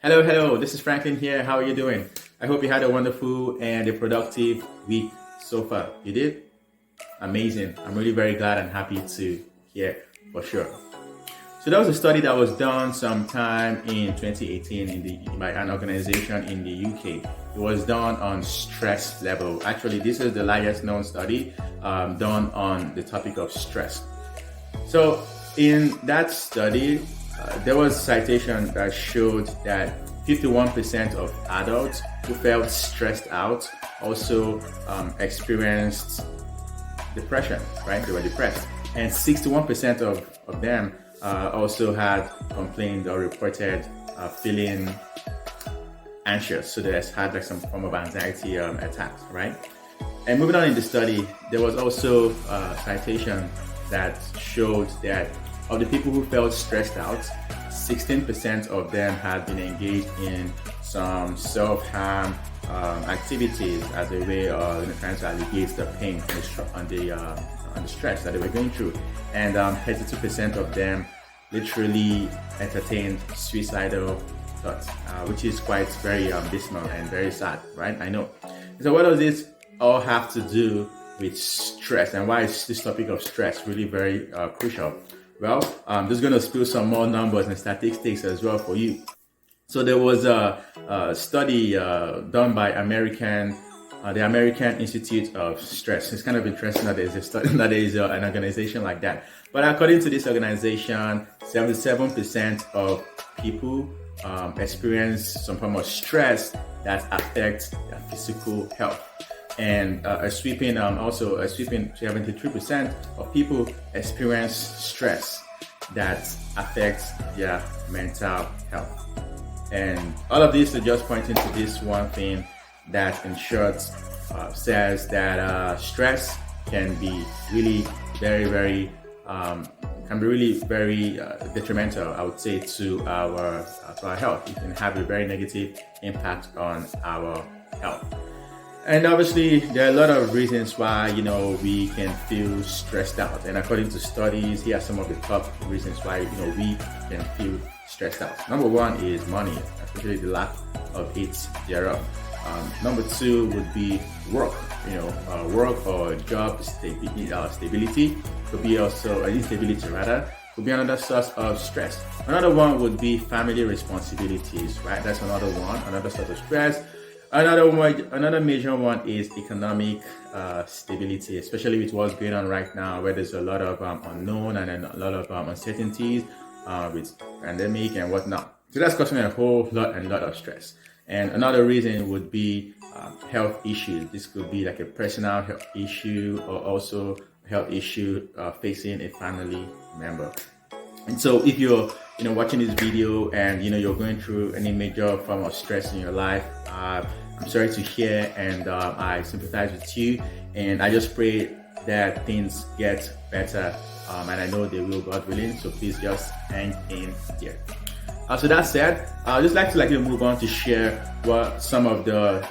Hello. This is Franklin here. How are you doing? I hope you had a wonderful and a productive week so far. You did? Amazing. I'm really very glad and happy to hear for sure. So that was a study that was done sometime in 2018 by an organization in the UK. It was done on stress level. Actually, this is the largest known study done on the topic of stress. So in that study, there was a citation that showed that 51% of adults who felt stressed out also experienced depression, right? They were depressed. And 61% of them also had complained or reported feeling anxious. So they had like some form of anxiety attacks, right? And moving on in the study, there was also a citation that showed that of the people who felt stressed out, 16% of them had been engaged in some self-harm activities as a way of trying to alleviate the pain on the stress that they were going through. And 32% of them literally entertained suicidal thoughts, which is quite very dismal and very sad, right? I know. So what does this all have to do with stress, and why is this topic of stress really very crucial? Well, I'm just going to spill some more numbers and statistics as well for you. So there was a study done by the American Institute of Stress. It's kind of interesting that there's a study, that there is an organization like that. But according to this organization, 77% of people experience some form of stress that affects their physical health. And a sweeping 73% of people experience stress that affects their mental health. And all of this is just pointing to this one thing that in short says that stress can be really very detrimental, I would say, to our health. It can have a very negative impact on our health. And obviously, there are a lot of reasons why, we can feel stressed out. And according to studies, here are some of the top reasons why, we can feel stressed out. Number one is money, especially the lack of it thereof. Number two would be work, work or job stability. Could be also instability rather. Could be another source of stress. Another one would be family responsibilities, right? That's another source of stress. Another major one is economic stability, especially with what's going on right now, where there's a lot of unknown and a lot of uncertainties with pandemic and whatnot. So that's causing a whole lot of stress. And another reason would be health issues. This could be like a personal health issue or also health issue facing a family member. And so if you're watching this video and you're going through any major form of stress in your life, I'm sorry to hear, and I sympathize with you, and I just pray that things get better, and I know they will, God willing. So please just hang in there. So that said, I'd just like to move on to share what some of the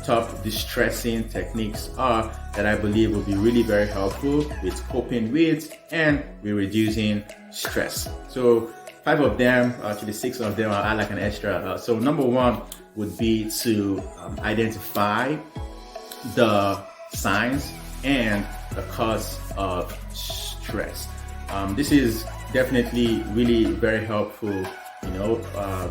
top distressing techniques are that I believe will be really very helpful with coping with and with reducing stress. So 5 of them, actually 6 of them, I'll add like an extra. So number one would be to identify the signs and the cause of stress. This is definitely really very helpful,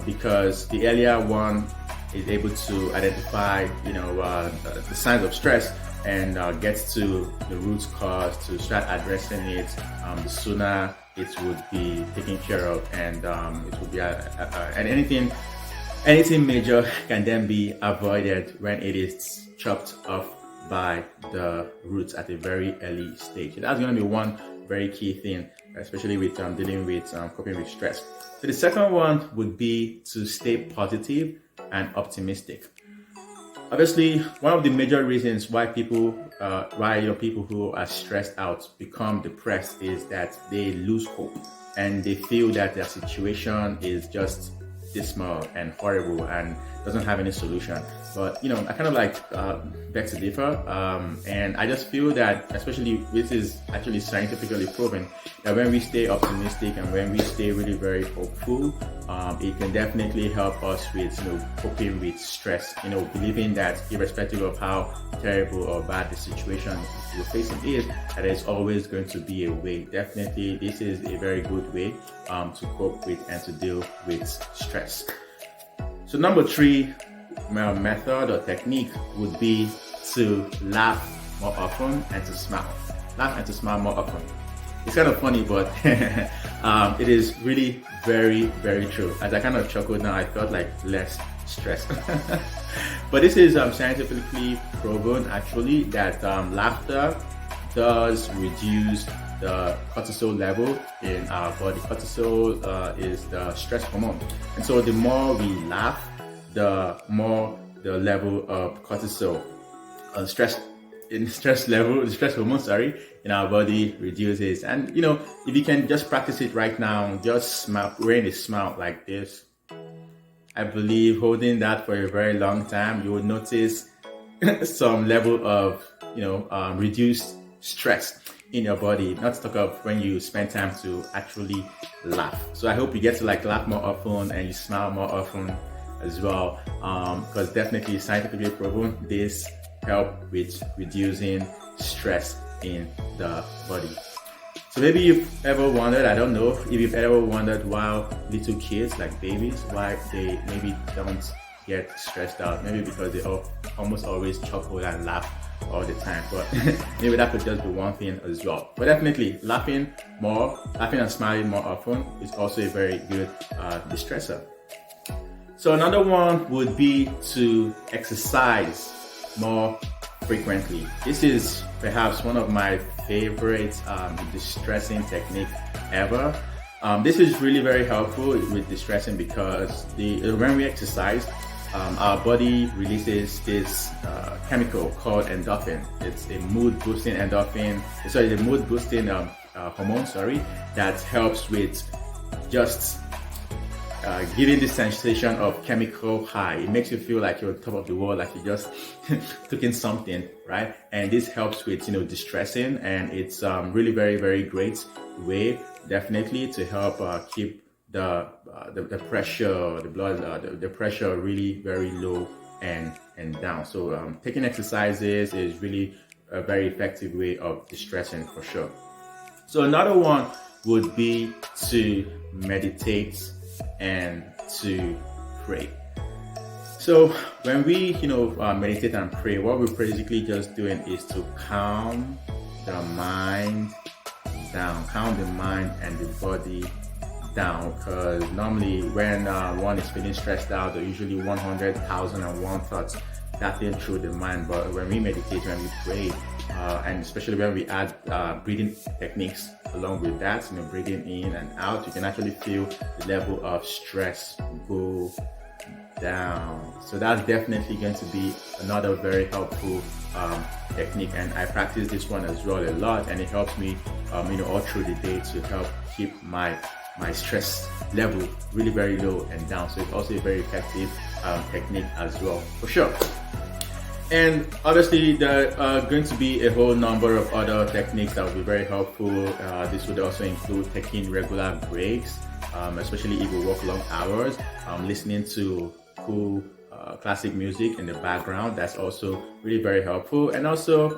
because the earlier one is able to identify, the signs of stress and gets to the root cause to start addressing it, the sooner it would be taken care of, and it would be and anything major can then be avoided when it is chopped off by the roots at a very early stage. So that's going to be one very key thing, especially with dealing with coping with stress. So the second one would be to stay positive and optimistic. Obviously, one of the major reasons why people who are stressed out become depressed is that they lose hope and they feel that their situation is just dismal and horrible and doesn't have any solution. But I kind of like beg to differ, and I just feel that, especially this is actually scientifically proven, that when we stay optimistic and when we stay really very hopeful, it can definitely help us with coping with stress. Believing that irrespective of how terrible or bad the situation you're facing is, that there's always going to be a way. Definitely, this is a very good way to cope with and to deal with stress. So number 3, my method or technique would be to laugh more often and to smile. Laugh and to smile more often. It's kind of funny, but it is really very, very true. As I kind of chuckled now, I felt like less stress. But this is scientifically proven actually that laughter does reduce the cortisol level in our body. Cortisol is the stress hormone, and so the more we laugh, the more the level of cortisol, the stress hormone, in our body reduces. And if you can just practice it right now, just smile, wearing a smile like this. I believe holding that for a very long time, you will notice some level of reduced stress in your body. Not to talk of when you spend time to actually laugh. So I hope you get to laugh more often and you smile more often as well, because definitely scientifically proven this help with reducing stress in the body. So maybe you've ever wondered, I don't know if you've ever wondered why little kids, like babies, why they maybe don't get stressed out. Maybe because they almost always chuckle and laugh all the time. But maybe that could just be one thing as well. But definitely laughing and smiling more often is also a very good distressor. So another one would be to exercise more frequently. This is perhaps one of my favorite distressing technique ever. This is really very helpful with distressing because when we exercise, our body releases this chemical called endorphin. It's a mood boosting hormone, that helps with just giving this sensation of chemical high. It makes you feel like you're on top of the world, like you just took in something, right? And this helps with distressing, and it's really very, very great way, definitely, to help keep the pressure, the pressure really very low and down. So taking exercises is really a very effective way of distressing for sure. So another one would be to meditate and to pray. So when we meditate and pray, what we're basically just doing is to calm the mind down, calm the mind and the body down, because normally when one is feeling stressed out, there are usually 100,001 thoughts battling through the mind. But when we meditate, when we pray, and especially when we add breathing techniques along with that, breathing in and out, you can actually feel the level of stress go down. So that's definitely going to be another very helpful technique, and I practice this one as well a lot, and it helps me all through the day to help keep my stress level really very low and down. So it's also a very effective technique as well, for sure. And obviously there are going to be a whole number of other techniques that will be very helpful. This would also include taking regular breaks, especially if you work long hours, listening to cool classic music in the background. That's also really very helpful. And also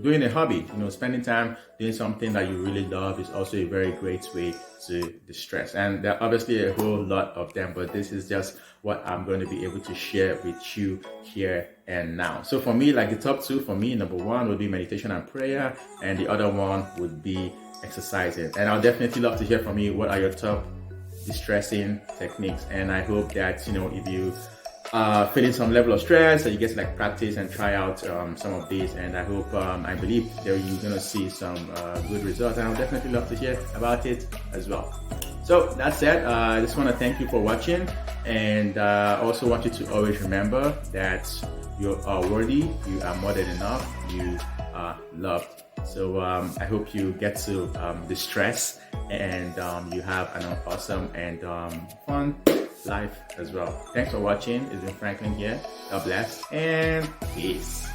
doing a hobby, spending time doing something that you really love is also a very great way to distress. And there are obviously a whole lot of them, but this is just what I'm going to be able to share with you here and now. So for me, the top two for me, number one would be meditation and prayer, and the other one would be exercising. And I'll definitely love to hear from you. What are your top distressing techniques? And I hope that if you feeling some level of stress, that you get to practice and try out some of these, and I hope I believe that you're gonna see some good results, and I'll definitely love to hear about it as well. So that's it. I just want to thank you for watching, and also want you to always remember that you are worthy, you are more than enough, you are loved. So I hope you get to distress, and you have an awesome and fun life as well. Thanks for watching. It's been Franklin here. God bless and peace.